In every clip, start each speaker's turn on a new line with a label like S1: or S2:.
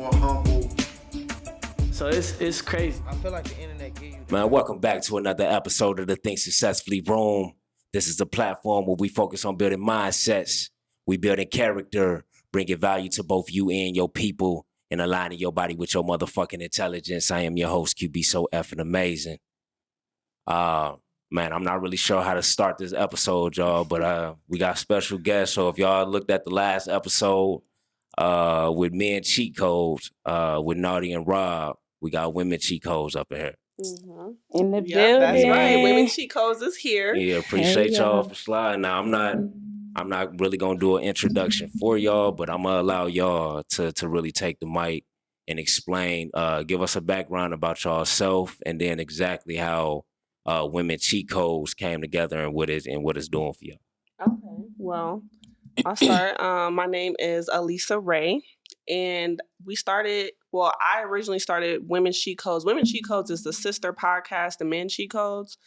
S1: more humble.
S2: So it's crazy.
S3: I feel like the internet gave you that.
S4: Man, welcome back to another episode of the Think Successfully Room. This is the platform where we focus on building mindsets. We building character, bringing value to both you and your people, and aligning your body with your motherfucking intelligence. I am your host, QB So Effing Amazing. Man, I'm not really sure how to start this episode, y'all, but we got special guests. So if y'all looked at the last episode with Men Cheat Codes, with Nari and Rob, we got Women Cheat Codes up in here.
S5: Mm-hmm. In the building.
S6: That's right. Women Cheat Codes is here.
S4: Yeah, appreciate y'all for sliding. Now, I'm not really gonna do an introduction for y'all, but I'm gonna allow y'all to really take the mic and explain, give us a background about y'all self, and then exactly how Women Cheat Codes came together and what it's doing for y'all.
S6: Okay. Well, I'll start. My name is ELISAA RAE, and I originally started Women Cheat Codes. Women Cheat Codes is the sister podcast to Men Cheat Codes.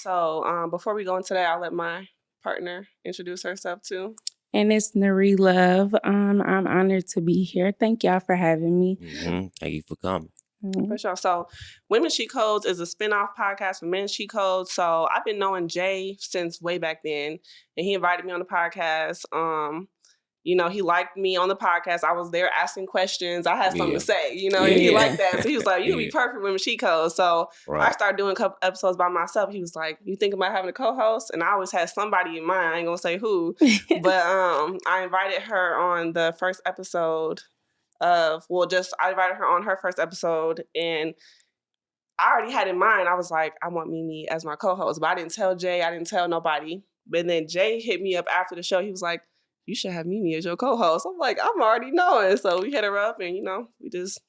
S6: So before we go into that, I'll let my partner introduce herself too.
S5: And it's Nari Love. I'm honored to be here. Thank y'all for having me.
S4: Mm-hmm. Thank you for coming.
S6: For sure. So Women Cheat Codes is a spinoff podcast for Men Cheat Codes. So I've been knowing Jay since way back then, and he invited me on the podcast. He liked me on the podcast. I was there asking questions. I had something to say, and he liked that. So he was like, you'd be perfect with Women Cheat Codes. So I started doing a couple episodes by myself. He was like, you thinking about having a co-host? And I always had somebody in mind. I ain't gonna say who, but I invited her on the first episode I invited her on her first episode, and I already had in mind, I was like, I want Mimi as my co-host, but I didn't tell Jay, I didn't tell nobody. But then Jay hit me up after the show. He was like, you should have Mimi as your co-host. I'm like, I'm already knowing. So we hit her up and, we just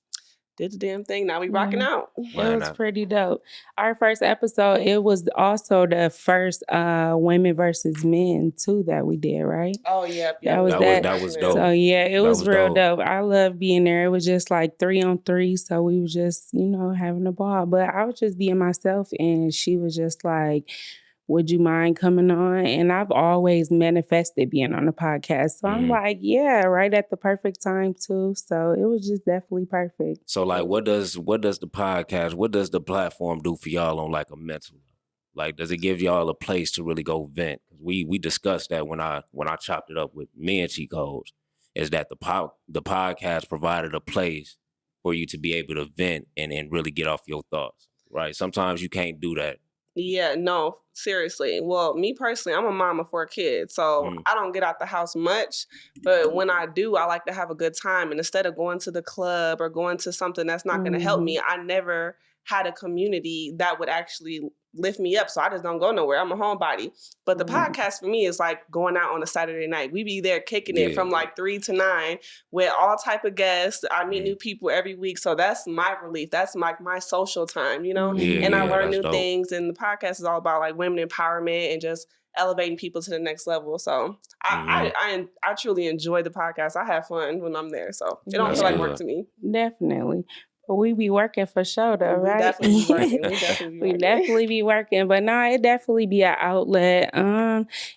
S6: did the damn thing. Now we rocking out.
S5: It was pretty dope. Our first episode, it was also the first Women versus Men too that we did, right?
S6: Oh yeah.
S4: That was dope.
S5: So yeah, it was real dope. I love being there. It was just like 3-on-3. So we were just, having a ball. But I was just being myself, and she was just like, would you mind coming on? And I've always manifested being on the podcast. So I'm like, yeah, right at the perfect time too. So it was just definitely perfect.
S4: So like, what does the podcast, what does the platform do for y'all on like a mental level? Like, does it give y'all a place to really go vent? We discussed that when I chopped it up with Men Cheat Codes, is that the podcast provided a place for you to be able to vent and really get off your thoughts, right? Sometimes you can't do that.
S6: Yeah, no, seriously. Well, me personally, I'm a mom of 4 kids, so I don't get out the house much. But when I do, I like to have a good time. And instead of going to the club or going to something that's not going to help me, I never had a community that would actually lift me up. So I just don't go nowhere. I'm a homebody. But the podcast for me is like going out on a Saturday night. We be there kicking it from like 3 to 9 with all type of guests. I meet new people every week. So that's my relief. That's my social time, and I learn new things. And the podcast is all about like women empowerment and just elevating people to the next level. So I truly enjoy the podcast. I have fun when I'm there. So it don't feel like work to me.
S5: Definitely. But we be working for sure though, right?
S6: We definitely
S5: be working. But no, it definitely be an outlet.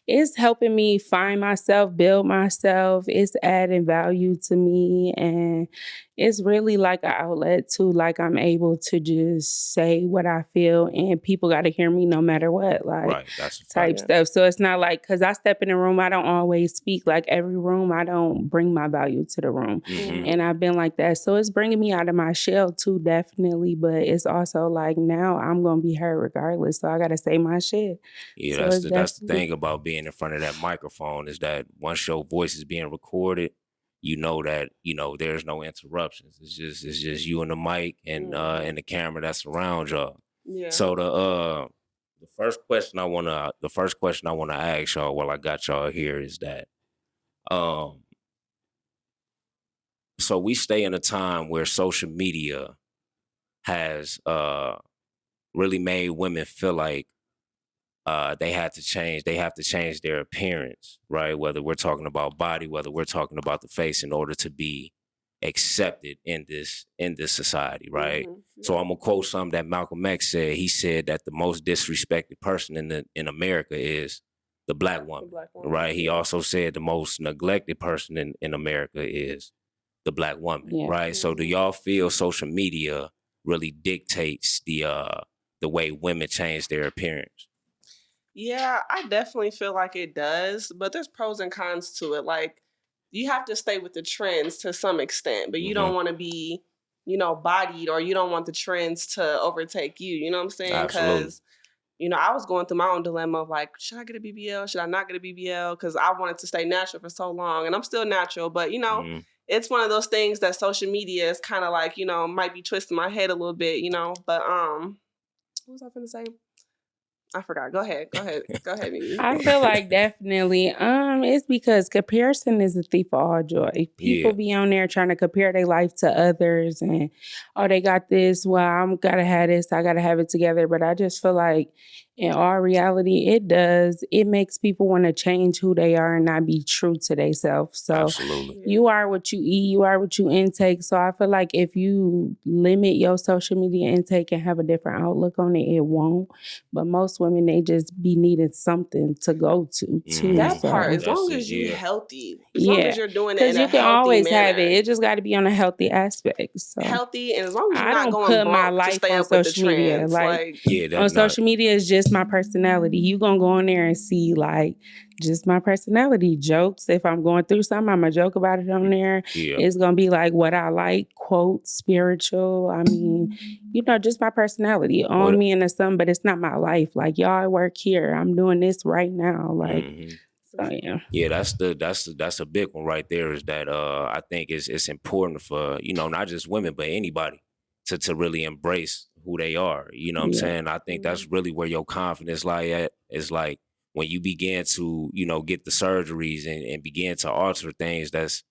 S5: It's helping me find myself, build myself. It's adding value to me. And it's really like an outlet too. Like I'm able to just say what I feel, and people got to hear me no matter what. Like
S4: that's
S5: type stuff. So it's not like, because I step in a room, I don't always speak. Like every room, I don't bring my value to the room. And I've been like that. So it's bringing me out of my shell too, definitely. But it's also like now I'm going to be heard regardless. So I got to say my shit.
S4: Yeah, so that's the thing about being in front of that microphone, is that once your voice is being recorded, that there's no interruptions. It's just you and the mic and the camera that's around y'all.
S6: Yeah.
S4: So the first question I wanna ask y'all while I got y'all here is that so we stay in a time where social media has really made women feel like they have to change their appearance, right? Whether we're talking about body, whether we're talking about the face, in order to be accepted in this society, right? So I'm gonna quote something that Malcolm X said. He said that the most disrespected person in America is the black woman, right? He also said the most neglected person in America is the Black woman,
S5: Yeah.
S4: right? So do y'all feel social media really dictates the way women change their appearance?
S6: Yeah, I definitely feel like it does, but there's pros and cons to it. Like, you have to stay with the trends to some extent, but you don't want to be, bodied, or you don't want the trends to overtake you. You know what I'm saying?
S4: Absolutely.
S6: Because, I was going through my own dilemma of like, should I get a BBL? Should I not get a BBL? Because I wanted to stay natural for so long, and I'm still natural, but it's one of those things that social media is kind of like, might be twisting my head a little bit, but what was I finna say? I forgot. Go ahead, Mimi.
S5: I feel like definitely, it's because comparison is a thief of all joy. People be on there trying to compare their life to others, and they got this. Well, I'm gotta have this. I gotta have it together. But I just feel like, in all reality, it makes people want to change who they are and not be true to themselves. So
S4: absolutely,
S5: you are what you eat. You are what you intake. So I feel like if you limit your social media intake and have a different outlook on it, it won't. But most women, they just be needing something to go to.
S6: That
S5: so.
S6: part, as long as you're healthy, as long as you're doing it in a healthy manner.
S5: Because you can always have it. It just got to be on a healthy aspect. So.
S6: Healthy, and as long as you're
S5: I
S6: not
S5: don't
S6: going
S5: put my
S6: broke
S5: life
S6: to stay
S5: on
S6: up with the
S5: social media.
S6: trends.
S5: On social media is just my personality. You gonna go on there and see just my personality. Jokes. If I'm going through something, I'm gonna joke about it on there.
S4: Yeah.
S5: It's gonna be like what I like, quote, spiritual. I mean, just my personality on me and the sun, but it's not my life. Like, y'all, I work here. I'm doing this right now. So yeah.
S4: Yeah, that's a big one right there, is that I think it's important for, not just women, but anybody to really embrace who they are. You know what I'm saying? I think that's really where your confidence lie at, is like when you begin to, get the surgeries and begin to alter things that's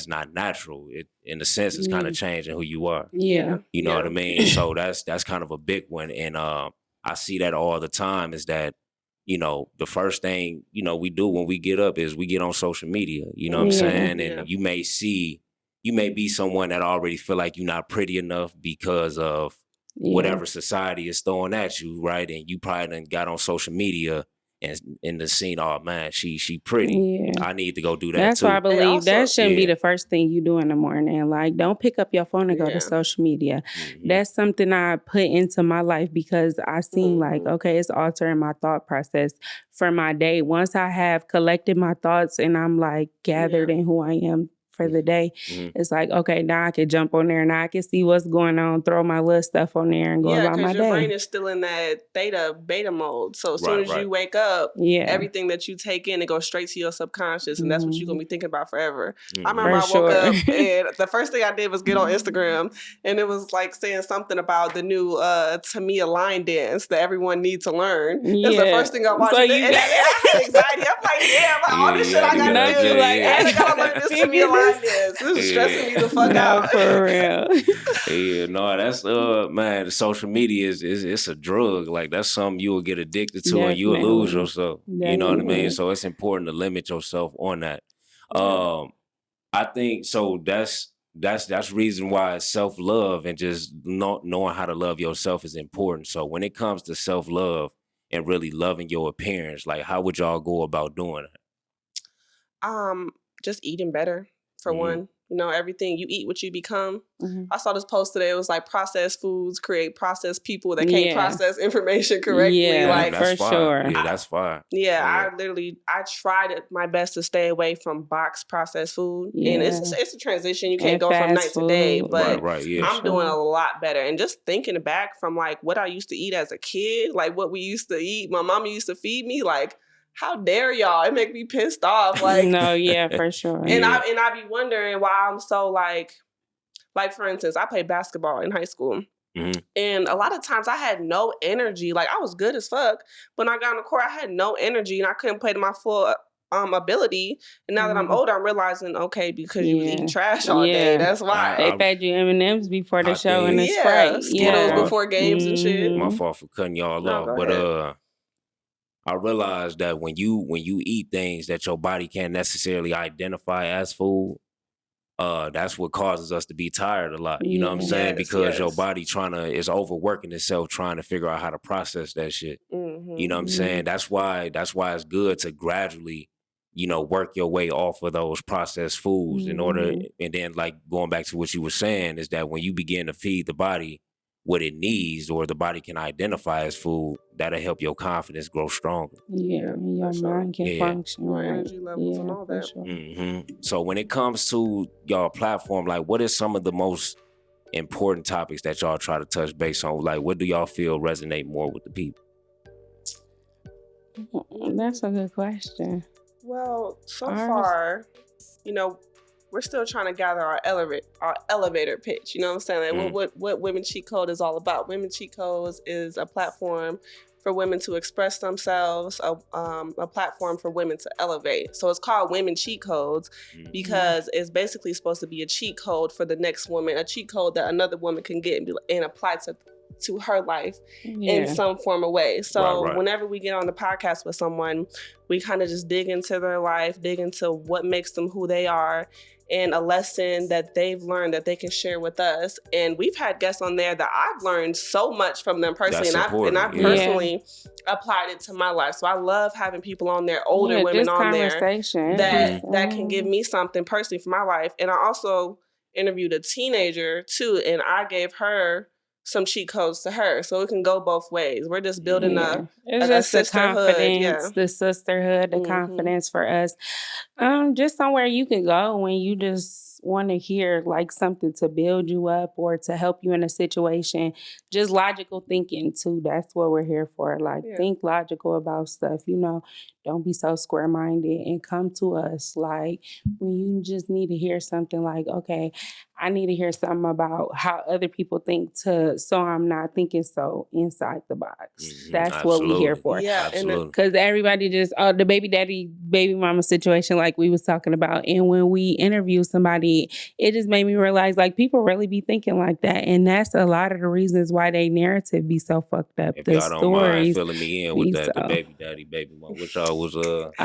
S4: not natural. It, in a sense, it's kind of changing who you are.
S5: Yeah.
S4: You know what I mean? So that's kind of a big one. And I see that all the time, is that, the first thing, we do when we get up is we get on social media, you know what I'm saying? And you may be someone that already feel like you're not pretty enough because of whatever society is throwing at you, right? And you probably done got on social media and in the scene, oh man, she pretty. I need to go do that
S5: That's
S4: too.
S5: why I believe
S6: also,
S5: that shouldn't be the first thing you do in the morning. Like, don't pick up your phone and go to social media. That's something I put into my life because I seen like, okay, it's altering my thought process for my day. Once I have collected my thoughts and I'm like gathered in who I am for the day, it's like, okay, now I can jump on there and I can see what's going on, throw my little stuff on there and go about my day.
S6: Yeah, because your brain is still in that beta mode. So as soon as you wake up, everything that you take in, it goes straight to your subconscious, and that's what you're going to be thinking about forever. I remember I woke up and the first thing I did was get on Instagram, and it was like saying something about the new Tamia line dance that everyone needs to learn. That's the first thing I watched.
S5: So
S6: and I had anxiety. I'm like, damn, all this shit I got to do. And I got to learn this Tamia line dance. This is stressing me the fuck out.
S5: For real.
S4: Yeah, no, that's man, the social media is it's a drug. Like, that's something you will get addicted to and you will lose yourself. You know what I mean? So it's important to limit yourself on that. I think so that's reason why self-love and just knowing how to love yourself is important. So when it comes to self-love and really loving your appearance, like, how would y'all go about doing it?
S6: Just eating better. For one, everything you eat, what you become. I saw this post today. It was like, processed foods create processed people that can't process information correctly.
S5: Yeah,
S6: like,
S5: for sure.
S4: Yeah, that's fine.
S6: Yeah, I tried my best to stay away from boxed processed food, and it's a transition. You can't go from night to day, but I'm doing a lot better. And just thinking back from like what I used to eat as a kid, like what we used to eat, my mama used to feed me, like, how dare y'all? It make me pissed off. Like,
S5: no, yeah, for sure.
S6: And I be wondering why I'm so like for instance, I played basketball in high school. And a lot of times I had no energy. Like, I was good as fuck, but when I got on the court, I had no energy and I couldn't play to my full ability. And now that I'm older, I'm realizing, okay, because you was eating trash all day. That's why.
S5: They fed you M&M's before the show and the Sprite.
S6: Skittles before games and shit.
S4: My fault for cutting y'all off, but I realized that when you eat things that your body can't necessarily identify as food, that's what causes us to be tired a lot. You know what I'm saying? Because your body is overworking itself trying to figure out how to process that shit. You know what I'm saying? That's why it's good to gradually, work your way off of those processed foods in order. And then like going back to what you were saying is that when you begin to feed the body what it needs or the body can identify as food, that'll help your confidence grow stronger.
S5: Yeah, your mind can function
S6: your
S5: right.
S6: energy levels and all that.
S5: Sure.
S4: So when it comes to y'all platform, like what is some of the most important topics that y'all try to touch base on? Like what do y'all feel resonate more with the people?
S5: That's a good question.
S6: Well, so far, we're still trying to gather our elevator pitch. You know what I'm saying? Like what Women Cheat Code is all about. Women Cheat Codes is a platform for women to express themselves, a platform for women to elevate. So it's called Women Cheat Codes because it's basically supposed to be a cheat code for the next woman, a cheat code that another woman can get and apply to her life in some form of way. So whenever we get on the podcast with someone, we kind of just dig into their life, dig into what makes them who they are, and a lesson that they've learned that they can share with us. And we've had guests on there that I've learned so much from them personally. And I've personally applied it to my life. So I love having people on there, older women on there that can give me something personally for my life. And I also interviewed a teenager too, and I gave her some cheat codes to her, so it can go both ways. We're just building a sisterhood.
S5: The sisterhood, the confidence for us. Just somewhere you can go when you just want to hear like something to build you up or to help you in a situation. Just logical thinking too. That's what we're here for. Like think logical about stuff. Don't be so square-minded and come to us like when you just need to hear something like, okay, I need to hear something about how other people think so I'm not thinking so inside the box. That's what we're here for.
S6: Yeah,
S5: because everybody just, the baby daddy, baby mama situation like we was talking about. And when we interview somebody, it just made me realize like people really be thinking like that. And that's a lot of the reasons why they narrative be so fucked up.
S4: If
S5: the
S4: y'all
S5: stories
S4: don't mind filling me in with that, the baby daddy, baby mama, which y'all was
S5: it was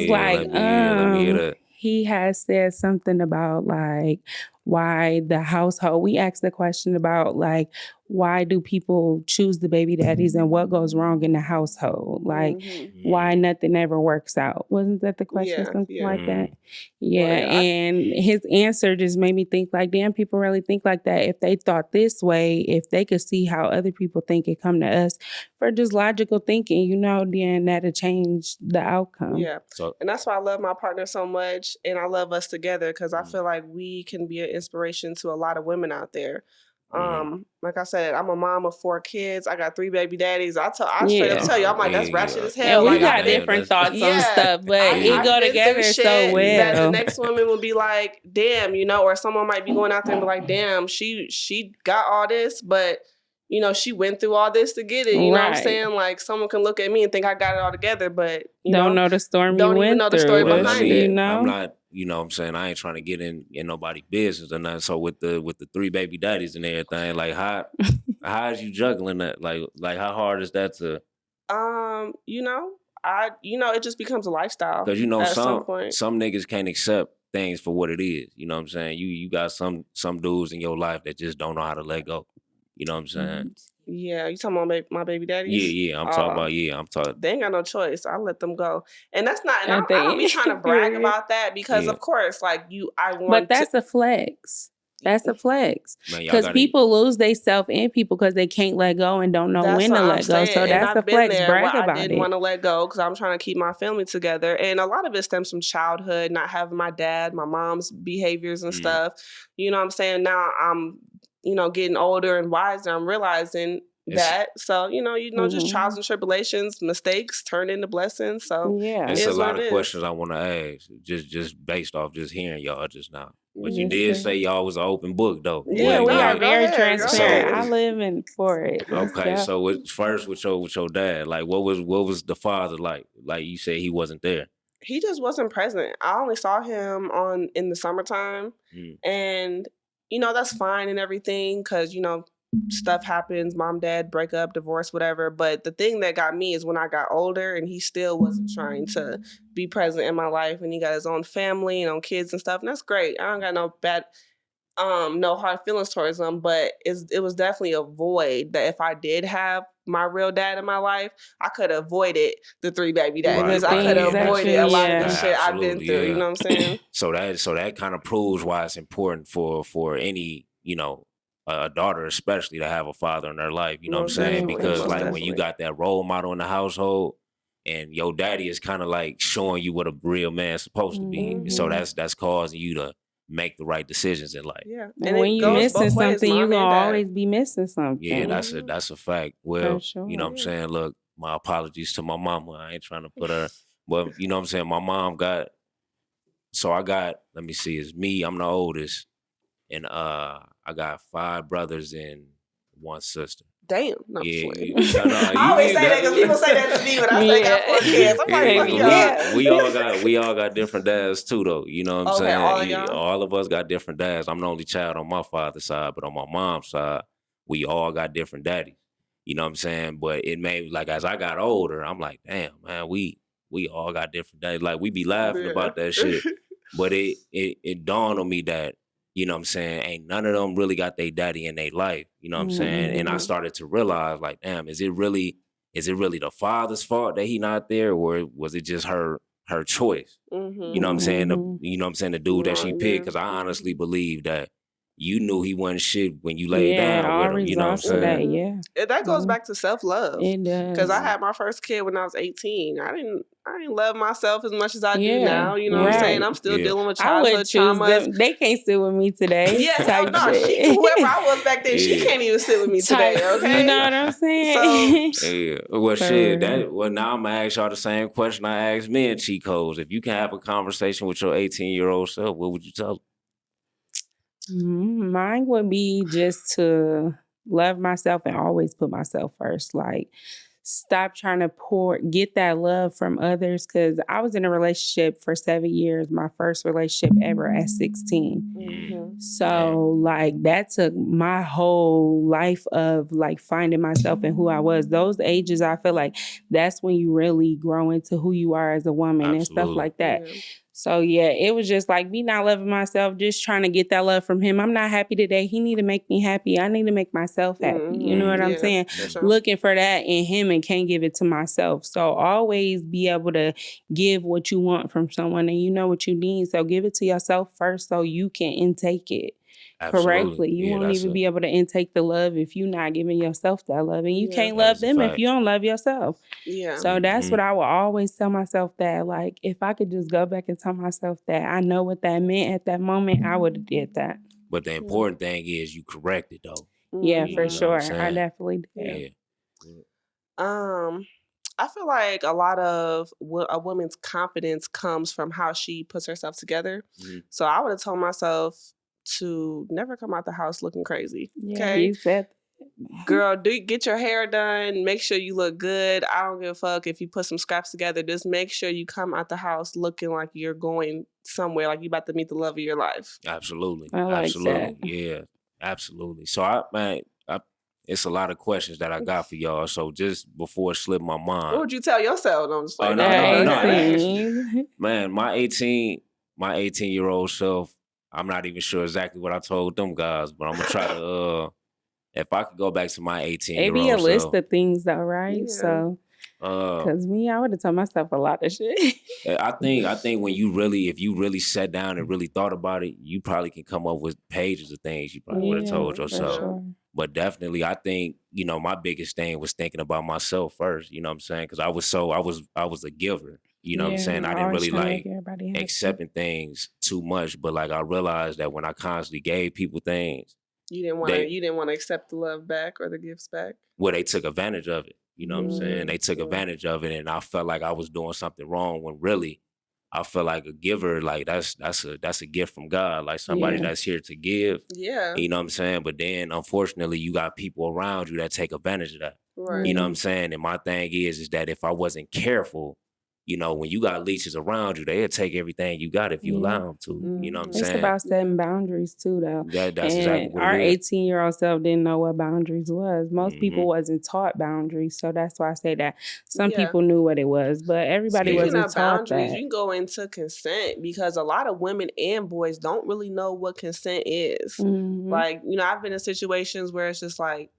S4: let me hear that.
S5: He has said something about like why the household. We asked the question about like why do people choose the baby daddies and what goes wrong in the household? Like why nothing ever works out? Wasn't that the question? Something like that. And his answer just made me think like, damn, people really think like that. If they thought this way, if they could see how other people think and come to us for just logical thinking, then that'll change the outcome.
S6: Yeah. And that's why I love my partner so much and I love us together because I feel like we can be an inspiration to a lot of women out there. Like I said, I'm a mom of 4 kids. I got 3 baby daddies. I straight up tell you, I'm like, that's ratchet as hell.
S5: And we
S6: like,
S5: got different thoughts on stuff, but it go together so well.
S6: That the next woman will be like, damn, or someone might be going out there and be like, damn, she got all this, but she went through all this to get it. You know what I'm saying? Like someone can look at me and think I got it all together, but
S5: don't know the storm
S6: don't
S5: you
S6: even
S5: went
S6: know the
S5: through.
S6: story behind it.
S4: I'm not, what I'm saying, I ain't trying to get in nobody's business or nothing. So with the 3 baby daddies and everything, like how is you juggling that? Like how hard is that to?
S6: It just becomes a lifestyle.
S4: Because
S6: some point.
S4: Some niggas can't accept things for what it is. You know what I'm saying? You got some dudes in your life that just don't know how to let go. You know what I'm saying?
S6: Yeah, you talking about my baby daddies?
S4: Yeah, I'm talking.
S6: They ain't got no choice. I let them go, and that's not. And I don't be trying to brag about that because, of course, like I want.
S5: But that's a flex. That's a flex because people lose their self and people because they can't let go and don't know when to let go. So that's a flex. Brag about it.
S6: I didn't want to let go because I'm trying to keep my family together, and a lot of it stems from childhood, not having my dad, my mom's behaviors and stuff. You know what I'm saying? Now I'm getting older and wiser, I'm realizing that. So, just trials and tribulations, mistakes turn into blessings. So
S4: it's a lot of questions I want to ask, just based off just hearing y'all just now. But you did say y'all was an open book, though.
S5: Yeah, we are very transparent. I live in for it.
S4: Okay, so first with your dad, like what was the father like? Like you said, he wasn't there.
S6: He just wasn't present. I only saw him in the summertime, and that's fine and everything because stuff happens, mom, dad, break up, divorce, whatever. But the thing that got me is when I got older and he still wasn't trying to be present in my life and he got his own family and own kids and stuff. And that's great. I don't got no bad. no hard feelings towards them, but it was definitely a void that if I did have my real dad in my life, I could have avoided the 3 baby daddies. I could have avoided a lot of the shit I've been through. You know what I'm saying?
S4: So that kind of proves why it's important for any, a daughter especially to have a father in their life. You know what I'm saying? Because like when you got that role model in the household, and your daddy is kind of like showing you what a real man's supposed to be. So that's causing you to make the right decisions in life.
S6: Yeah.
S5: And when you missing something, you're going to always be missing something.
S4: Yeah, that's a fact. Well, you know what I'm saying? Look, my apologies to my mama. I ain't trying to put her, but you know what I'm saying? My mom let me see, it's me, I'm the oldest, and I got 5 brothers and 1 sister.
S6: Damn.
S4: No,
S6: I always say that because people say that to me when I say I got 4 kids. I'm like,
S4: we all got different dads too, though. You know what I'm saying?
S6: All of y'all?
S4: All of us got different dads. I'm the only child on my father's side, but on my mom's side, we all got different daddies. You know what I'm saying? But it made, like, as I got older, I'm like, damn, man, we all got different daddies. Like, we be laughing about that shit. But it dawned on me that, you know what I'm saying, ain't none of them really got their daddy in their life. You know what I'm saying? And I started to realize, like, damn, is it really the father's fault that he not there, or was it just her choice? You know what I'm saying? The dude that she picked, because I honestly believe that you knew he wasn't shit when you laid down with him. You know what I'm saying?
S6: That goes back to self-love.
S5: It does.
S6: Because I had my first kid when I was 18. I didn't love myself as much as I do now. You know what I'm saying? I'm still dealing with childhood traumas.
S5: They can't sit with me today.
S6: Yeah, no, whoever I was back then, she can't even sit with me today, okay?
S5: You know what I'm saying?
S4: So, well, shit, now I'm going to ask y'all the same question I asked men, cheat codes. If you can have a conversation with your 18-year-old self, what would you tell them?
S5: Mine would be just to love myself and always put myself first. Like, stop trying to get that love from others. Because I was in a relationship for 7 years, my first relationship ever at 16. So, like, that took my whole life of, like, finding myself and who I was. Those ages, I feel like that's when you really grow into who you are as a woman and stuff like that. So, yeah, it was just like me not loving myself, just trying to get that love from him. I'm not happy today. He need to make me happy. I need to make myself happy. You know what I'm saying? Sure. Looking for that in him and can't give it to myself. So always be able to give what you want from someone, and you know what you need. So give it to yourself first so you can intake it. Correctly. You won't even be able to intake the love if you're not giving yourself that love. And you can't love them if you don't love yourself. Yeah. So that's what I will always tell myself, that, like, if I could just go back and tell myself that I know what that meant at that moment, I would have did that.
S4: But the important thing is you correct it, though.
S5: Yeah, for sure. I definitely did.
S6: I feel like a lot of a woman's confidence comes from how she puts herself together. So I would have told myself to never come out the house looking crazy. Okay,
S5: you said,
S6: girl, get your hair done. Make sure you look good. I don't give a fuck if you put some scraps together. Just make sure you come out the house looking like you're going somewhere, like you about to meet the love of your life.
S4: Absolutely,
S5: I like
S4: absolutely,
S5: that.
S4: Yeah, absolutely. So it's a lot of questions that I got for y'all. So just before it slipped my mind,
S6: what would you tell yourself? I'm just like,
S4: no. Man, my 18-year-old self, I'm not even sure exactly what I told them guys, but I'm gonna try to. If I could go back to my 18-year-old self,
S5: it'd be a list of things, though, right? Yeah. So, because I would have told myself a lot of shit.
S4: I think if you really sat down and really thought about it, you probably can come up with pages of things you probably would have told yourself. Sure. But definitely, I think, my biggest thing was thinking about myself first. You know what I'm saying? Because I was a giver. You know what I'm saying? I didn't really like accepting things too much, but like I realized that when I constantly gave people things,
S6: you didn't want to accept the love back or the gifts back.
S4: Well, they took advantage of it. You know what I'm saying? They took advantage of it, and I felt like I was doing something wrong when really I feel like a giver, like that's a gift from God, like somebody that's here to give.
S6: Yeah.
S4: You know what I'm saying? But then unfortunately you got people around you that take advantage of that.
S6: Right.
S4: You know what I'm saying? And my thing is that if I wasn't careful, you know, when you got leeches around you, they'll take everything you got if you allow them to. You know what I'm
S5: It's
S4: saying?
S5: about setting boundaries too, though.
S4: That's exactly what
S5: our
S4: it is.
S5: 18-year-old self didn't know what boundaries was. Most people wasn't taught boundaries, so that's why I say that. Some people knew what it was, but everybody wasn't taught
S6: boundaries,
S5: that.
S6: you can go into consent, because a lot of women and boys don't really know what consent is. Like, you know, I've been in situations where it's just like,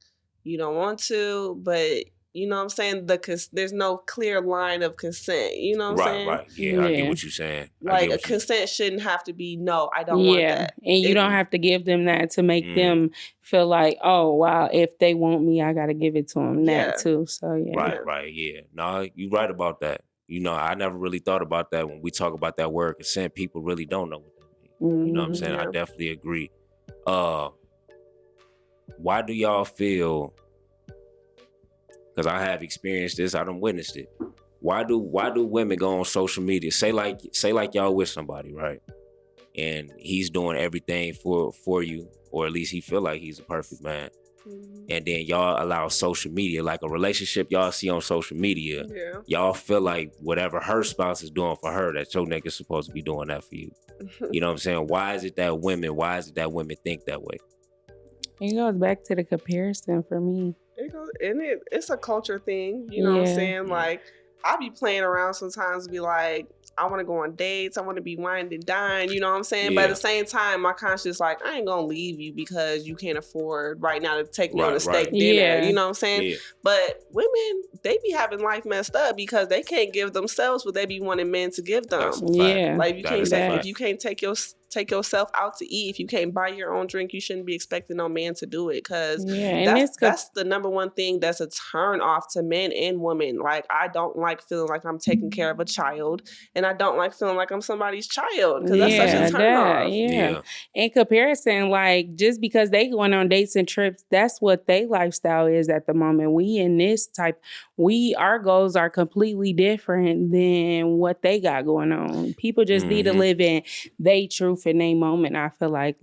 S6: you don't want to, but you know what I'm saying? There's no clear line of consent. You know what I'm saying?
S4: Right. Yeah, I get what you're saying.
S6: Like, a consent shouldn't have to be, no, I don't want that.
S5: And you don't have to give them that to make them feel like, oh, wow, if they want me, I got to give it to them. That too. So, yeah.
S4: Right. Yeah. No, you're right about that. You know, I never really thought about that. When we talk about that word consent, people really don't know what that means. You know what I'm saying? I definitely agree. Why do y'all feel, because I have experienced this, I done witnessed it. Why do women go on social media? Say like y'all with somebody, right? And he's doing everything for you, or at least he feel like he's a perfect man. And then y'all allow social media, like a relationship y'all see on social media, y'all feel like whatever her spouse is doing for her, that your nigga's supposed to be doing that for you. You know what I'm saying? Why is it that women think that way?
S5: It goes back to the comparison for me.
S6: It's a culture thing. You know what I'm saying? Like, I be playing around sometimes and be like, I want to go on dates. I want to be wined and dined. You know what I'm saying? But at the same time, my conscience like, I ain't going to leave you because you can't afford right now to take me on a steak dinner. You know what I'm saying? But women, they be having life messed up because they can't give themselves what they be wanting men to give them. Like, if you can't take yourself out to eat, if you can't buy your own drink, you shouldn't be expecting no man to do it, because that's the number one thing that's a turn off to men and women. Like, I don't like feeling like I'm taking care of a child, and I don't like feeling like I'm somebody's child, because that's such a turn off.
S5: In comparison, like, just because they going on dates and trips, that's what their lifestyle is at the moment. We in this type, our goals are completely different than what they got going on. People just need to live in they truth in a moment. I feel like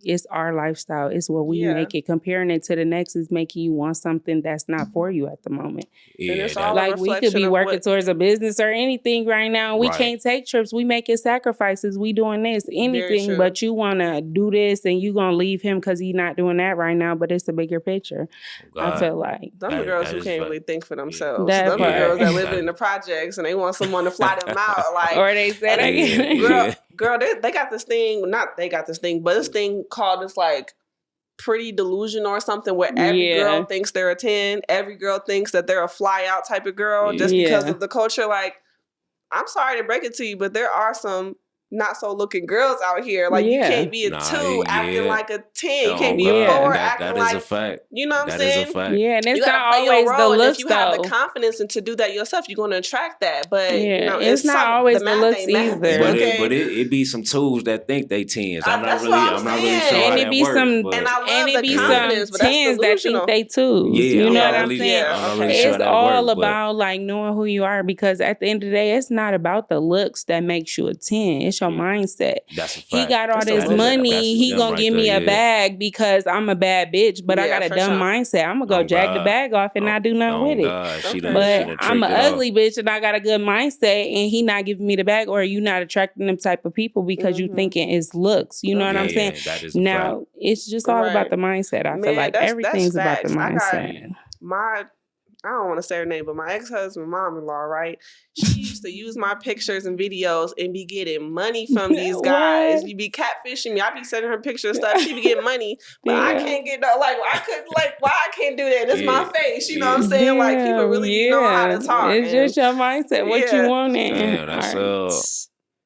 S5: it's our lifestyle. It's what we make it. Comparing it to the next is making you want something that's not for you at the moment.
S6: And it's all
S5: like, we could be working towards a business or anything right now. We can't take trips. We making sacrifices. We doing this, anything, but you want to do this and you going to leave him because he's not doing that right now, but it's a bigger picture. I feel like.
S6: Them girls who can't really think for themselves. Them girls that live in the projects and they want someone to fly them out. Like,
S5: or they say
S6: girl, they got this thing, not they got this thing, but this thing called this like pretty delusion or something, where every girl thinks they're a 10. Every girl thinks that they're a fly out type of girl just because of the culture. Like, I'm sorry to break it to you, but there are some not so looking girls out here. Like, you can't be a 2 acting like a 10. You can't be a 4 acting like,
S4: that is a fact.
S6: You know what I'm
S4: That
S6: saying?
S4: is a fact.
S5: Yeah, and it's not always the looks,
S6: if you have the confidence and to do that yourself, you're going to attract that. But you know,
S5: it's not always the looks either.
S4: But it be some tools that think they 10s. I'm not really sure how that works.
S6: And it be some
S5: 10s that think they 2s. You know what I'm saying? It's all about like knowing who you are, because at the end of the day, it's not about the looks that makes you a 10. It's your mindset.
S4: That's a fact.
S5: He got all this money. He gonna give me a bag because I'm a bad bitch, but I got a dumb mindset. I'm gonna go drag the bag off and not do nothing with it. But I'm an ugly bitch and I got a good mindset, and he not giving me the bag, or you not attracting them type of people because you thinking it's looks. You know what I'm saying? Now it's just all about the mindset. I feel like everything's about the mindset.
S6: I don't want to say her name, but my ex-husband, mom-in-law, right? She used to use my pictures and videos and be getting money from these guys. You be catfishing me. I be sending her pictures and stuff. She be getting money, but I can't get no, like, I couldn't, like, why I can't do that? It's my face. You know what I'm saying? Like, people really know how to talk.
S5: It's just your mindset, what you want.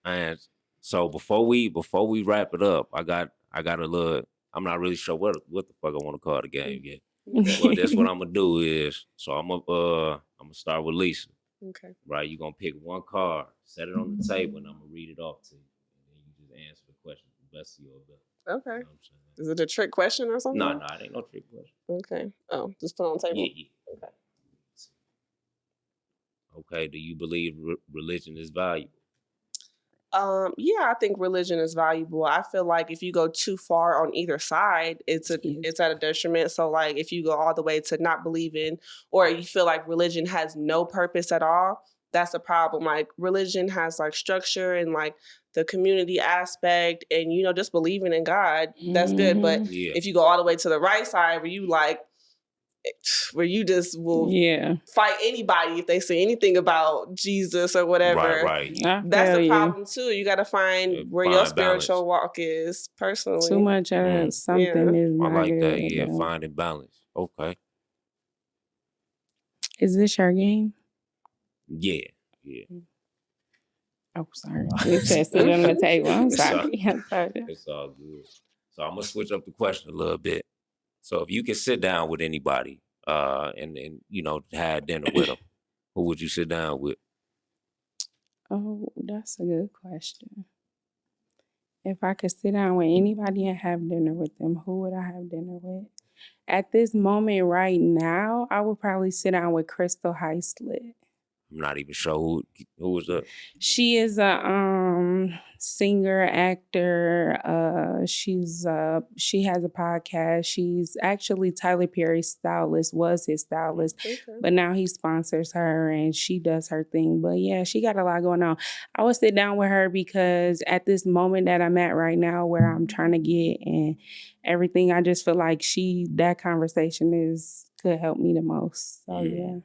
S4: Man, so before we wrap it up, I got a little, I'm not really sure what the fuck I want to call the game yet. Well, that's what I'm gonna do is, so I'm gonna start with Lisa.
S6: Okay.
S4: Right, you're gonna pick one card, set it on the table, and I'm gonna read it off to you, and then you just answer the question to the best of your ability.
S6: Okay.
S4: You know what I'm saying?
S6: Is it a trick question or something?
S4: No, it ain't no trick question.
S6: Okay. Oh, just put it on the table.
S4: Yeah. Okay. Okay. Do you believe religion is valuable?
S6: Yeah, I think religion is valuable. I feel like if you go too far on either side, it's at a detriment. So like, if you go all the way to not believing, or you feel like religion has no purpose at all, that's a problem. Like religion has like structure and like the community aspect and, you know, just believing in God, that's good. But if you go all the way to the right side where you like, where you just will fight anybody if they say anything about Jesus or whatever.
S4: Right.
S6: That's the problem too. You got to find where your spiritual walk is personally.
S5: Too much of something is not
S4: I like
S5: good.
S4: that. Yeah, finding balance. Okay.
S5: Is this your game?
S4: Yeah.
S5: Oh, sorry. We just sit on the table. I'm sorry.
S4: It's all good. So I'm gonna switch up the question a little bit. So if you could sit down with anybody, and you know, have dinner with them, who would you sit down with?
S5: Oh, that's a good question. If I could sit down with anybody and have dinner with them, who would I have dinner with? At this moment right now, I would probably sit down with Crystal Heislet.
S4: I'm not even sure who was that.
S5: She is a singer, actor. She has a podcast. She's actually Tyler Perry's stylist, was his stylist, but now he sponsors her and she does her thing. But yeah, she got a lot going on. I would sit down with her because at this moment that I'm at right now where I'm trying to get and everything, I just feel like that conversation could help me the most. So yeah.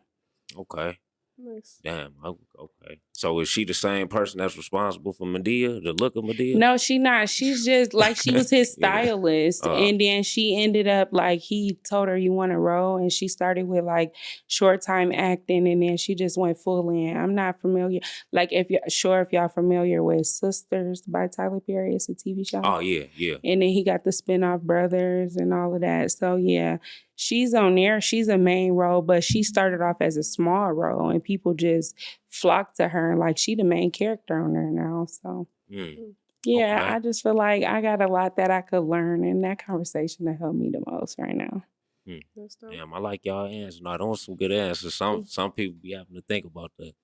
S4: Okay.
S6: Nice.
S4: Damn. Okay. So is she the same person that's responsible for Medea, the look of Medea?
S5: No, she not. She's just like she was his stylist, and then she ended up like he told her you want to roll, and she started with like short time acting, and then she just went full in. I'm not familiar. Like if y'all familiar with Sisters by Tyler Perry, it's a TV show.
S4: Oh yeah.
S5: And then he got the spinoff Brothers and all of that. So yeah. She's on there. She's a main role, but she started off as a small role and people just flocked to her. And like she the main character on there now. So yeah, okay. I just feel like I got a lot that I could learn in that conversation to help me the most right now.
S4: Damn, I like y'all answers. No, those some good answers. Some people be having to think about that.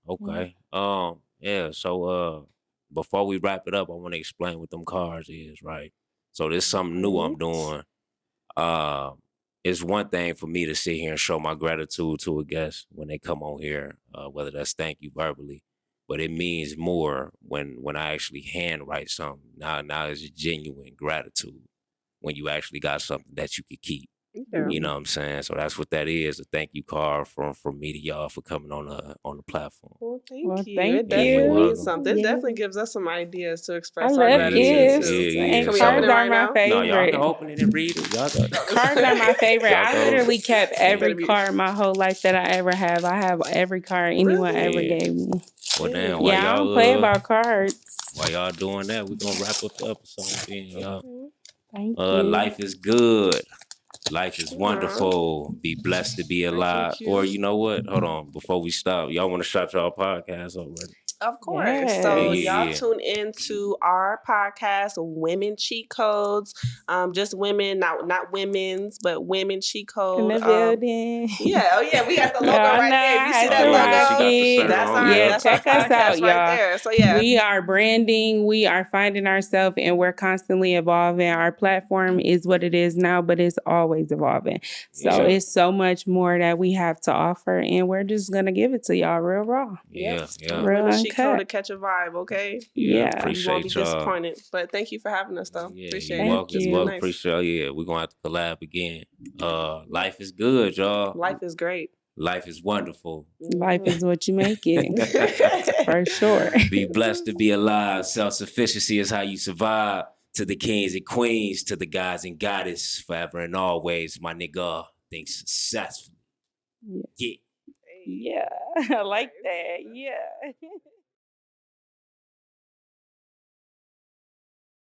S4: Okay. Yeah. So before we wrap it up, I want to explain what them cards is, right? So this is something new I'm doing. It's one thing for me to sit here and show my gratitude to a guest when they come on here, whether that's thank you verbally, but it means more when I actually handwrite something. Now it's genuine gratitude when you actually got something that you could keep. Yeah. You know what I'm saying? So that's what that is, a thank you card from me to y'all for coming on the platform.
S6: Well, thank you. It definitely means something. This definitely gives us some ideas to express our gratitude too.
S5: Yeah.
S6: Can we open it right
S5: my
S6: now?
S5: Favorite.
S4: No, y'all can open it and read it. Y'all
S5: cards are my favorite. I literally kept every card my whole life that I ever have. I have every card anyone ever gave me.
S4: Well, damn,
S5: I don't play about cards.
S4: While y'all doing that, we're going to wrap up the episode then, y'all.
S5: Thank you.
S4: Life is good. Life is wonderful. Be blessed to be alive. Or you know what? Hold on. Before we stop, y'all want to shout y'all podcast already?
S6: Of course. Yes. So y'all tune into our podcast, Women Cheat Codes. Just women, not women's, but women cheat code.
S5: In the building.
S6: Yeah. Oh yeah. We got the logo right there. You see that logo? That's
S5: check
S6: our
S5: us out, y'all.
S6: Right there. So yeah.
S5: We are branding. We are finding ourselves and we're constantly evolving. Our platform is what it is now, but it's always evolving. So it's so much more that we have to offer and we're just going to give it to y'all real raw.
S4: Yeah.
S6: Real to catch a vibe, okay?
S5: Yeah.
S4: Appreciate
S6: you won't be disappointed. But thank you for having us, though. Appreciate it.
S5: Thank you.
S4: Nice. Appreciate it. Yeah, we're going to have to collab again. Life is good, y'all.
S6: Life is great.
S4: Life is wonderful.
S5: Life is what you make it. For sure.
S4: Be blessed to be alive. Self-sufficiency is how you survive. To the kings and queens, to the guys and goddess, forever and always, my nigga, think successfully.
S5: Yeah. I like that. Yeah.